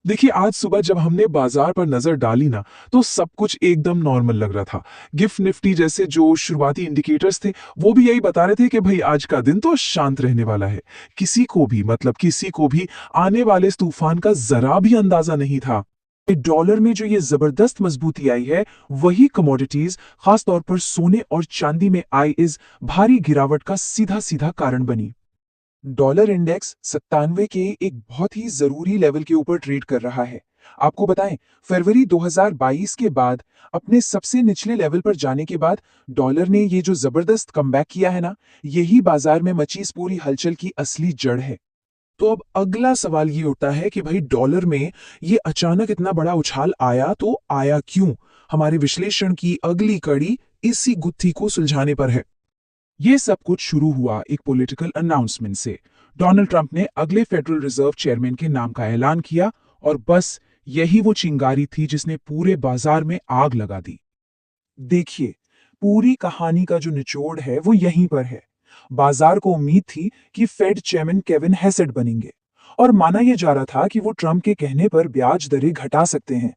देखिए, आज सुबह जब हमने बाजार पर नजर डाली ना, तो सब कुछ एकदम नॉर्मल लग रहा था। गिफ्ट निफ्टी जैसे जो शुरुआती इंडिकेटर्स थे, वो भी यही बता रहे थे कि भाई आज का दिन तो शांत रहने वाला है। किसी को भी आने वाले इस तूफान का जरा भी अंदाजा नहीं था। डॉलर में जो ये जबरदस्त मजबूती आई है, वही कमोडिटीज, खास तौर पर सोने और चांदी में आई इस भारी गिरावट का सीधा सीधा कारण बनी। डॉलर इंडेक्स 97 के एक बहुत ही जरूरी लेवल के ऊपर ट्रेड कर रहा है। आपको बताएं, फरवरी 2022 के बाद अपने सबसे निचले लेवल पर जाने के बाद डॉलर ने ये जो जबरदस्त कमबैक किया है ना, यही बाजार में मची इस पूरी हलचल की असली जड़ है। तो अब अगला सवाल ये उठता है कि भाई डॉलर में ये अचानक इतना बड़ा उछाल आया तो आया क्यों? हमारे विश्लेषण की अगली कड़ी इसी गुत्थी को सुलझाने पर है। ये सब कुछ शुरू हुआ एक पॉलिटिकल अनाउंसमेंट से। डोनाल्ड ट्रंप ने अगले फेडरल रिजर्व चेयरमैन के नाम का ऐलान किया और बस यही वो चिंगारी थी जिसने पूरे बाजार में आग लगा दी। देखिए, पूरी कहानी का जो निचोड़ है वो यहीं पर है। बाजार को उम्मीद थी कि फेड चेयरमैन केविन हेसेट बनेंगे और माना यह जा रहा था कि वो ट्रंप के कहने पर ब्याज दरें घटा सकते हैं।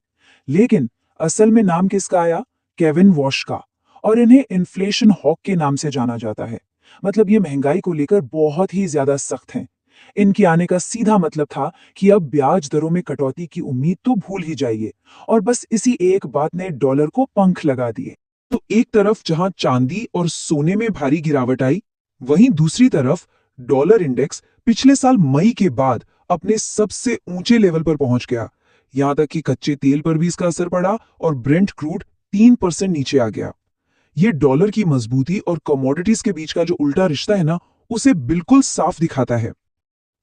लेकिन असल में नाम किसका आया? केविन वॉश का। और इन्हें इन्फ्लेशन हॉक के नाम से जाना जाता है। मतलब ये महंगाई को लेकर बहुत ही ज्यादा सख्त हैं। इनके आने का सीधा मतलब था कि अब ब्याज दरों में कटौती की उम्मीद तो भूल ही जाइए। और बस इसी एक बात ने डॉलर को पंख लगा दिए। तो एक तरफ जहां चांदी और सोने में भारी गिरावट आई, वहीं दूसरी तरफ डॉलर इंडेक्स पिछले साल मई के बाद अपने सबसे ऊंचे लेवल पर पहुंच गया। यहां तक कि कच्चे तेल पर भी इसका असर पड़ा और ब्रेंट क्रूड 3% नीचे आ गया। ये डॉलर की मजबूती और कमोडिटीज के बीच का जो उल्टा रिश्ता है ना, उसे बिल्कुल साफ दिखाता है।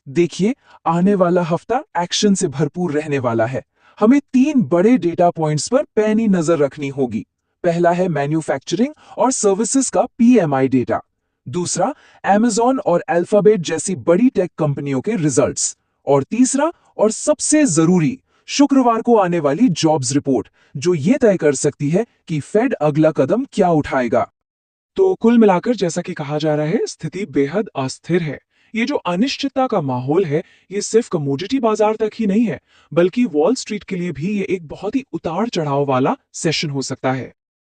देखिए, आने वाला हफ्ता एक्शन से भरपूर रहने वाला है। हमें तीन बड़े डेटा पॉइंट्स पर पैनी नजर रखनी होगी। पहला है मैन्युफैक्चरिंग और सर्विसेज का पीएमआई डेटा। दूसरा, अमेजॉन और अल्फाबेट जैसी बड़ी टेक कंपनियों के रिजल्ट्स। और तीसरा और सबसे जरूरी, शुक्रवार को आने वाली जॉब्स रिपोर्ट, जो ये तय कर सकती है कि फेड अगला कदम क्या उठाएगा। तो कुल मिलाकर जैसा कि कहा जा रहा है, स्थिति बेहद अस्थिर है। ये जो अनिश्चितता का माहौल है, ये सिर्फ कमोडिटी बाजार तक ही नहीं है, बल्कि वॉल स्ट्रीट के लिए भी ये एक बहुत ही उतार चढ़ाव वाला सेशन हो सकता है।